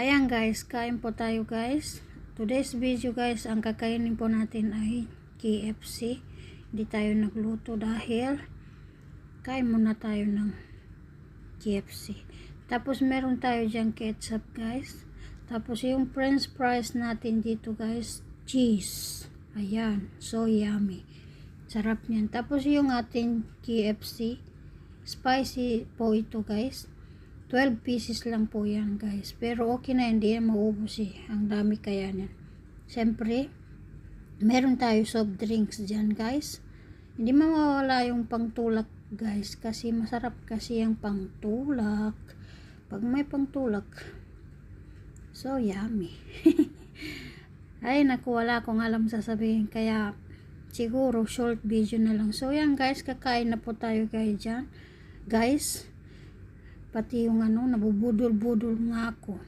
Ayan guys, kain po tayo guys. Today's video guys, ang kakainin po natin ay KFC. Hindi tayo nagluto dahil kain muna tayo ng KFC. Tapos meron tayo dyan ketchup guys. Tapos yung french fries natin dito guys, cheese. Ayan, so yummy. Sarap niyan. Tapos yung ating KFC, spicy po ito guys. 12 pieces lang po yan guys. Pero okay na, hindi na maubos eh. Ang dami kaya niyan. Siyempre, meron tayo soft drinks dyan guys. Hindi mawawala yung pangtulak guys. Kasi masarap kasi yung pangtulak. Pag may pangtulak. So yummy. Ay naku, wala akong alam sasabihin. Kaya siguro short video na lang. So yan guys, kakain na po tayo guys dyan. Guys, pati yung nabubudol-budol nga ako.